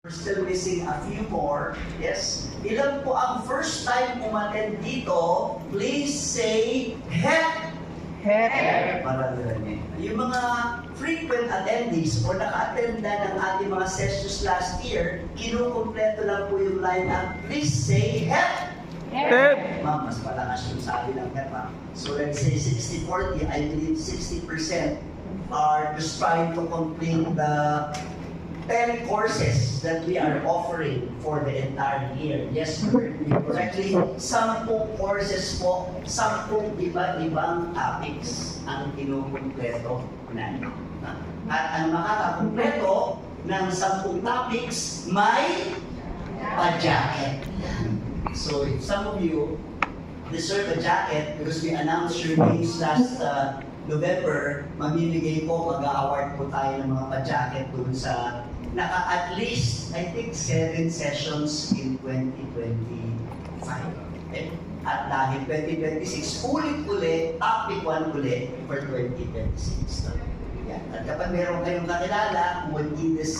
We're still missing a few more. Yes? Ilan po ang first time umattend dito? Please say HEP. HEP. Marami. Yung mga frequent attendees o naka-attenda ng ating mga sessions last year, kinukumpleto lang po yung lineup. Please say HEP. HEP. Ma'am, mas malakas yung sabi ng HEP. So let's say 60-40, I believe 60% are just trying to complete the 10 courses that we are offering for the entire year. Yes, you heard me correctly. 10 courses po, 10 iba-ibang topics ang kinukumpleto natin. At ang makakakumpleto ng 10 topics may pa-jacket. So if some of you deserve a jacket because we announced your names last November, mamimigay po, mag-award po tayo ng mga pa-jacket dun sa at least, I think, 7 sessions in 2025. Okay? At dahil 2026, ulit-ulit, topic 1 ulit for 2026. Yan. At kapag meron kayong kakilala who would need this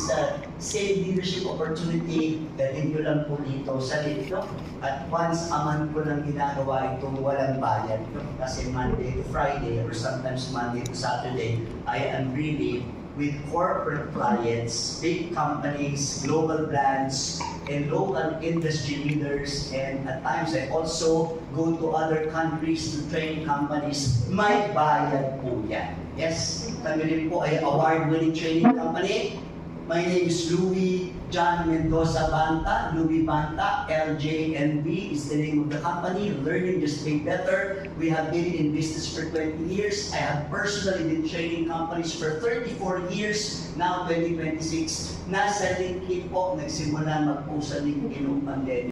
same leadership opportunity, dalhin nyo lang po dito sa link. No? At once a month po lang ginagawa itong walang bayad. No? Kasi Monday to Friday or sometimes Monday to Saturday, I am really with corporate clients, big companies, global brands, and local industry leaders. And at times, I also go to other countries to train companies. May bayad po yan. Yes, kami rin po ay award-winning training company. My name is Louis John Mendoza Banta. Louis Banta, LJNB is the name of the company. Learning Just Make Better. We have been in business for 20 years. I have personally been training companies for 34 years. Now 2026, nasa LinkedIn po, nagsimula mag-post sa LinkedIn ng pandemic.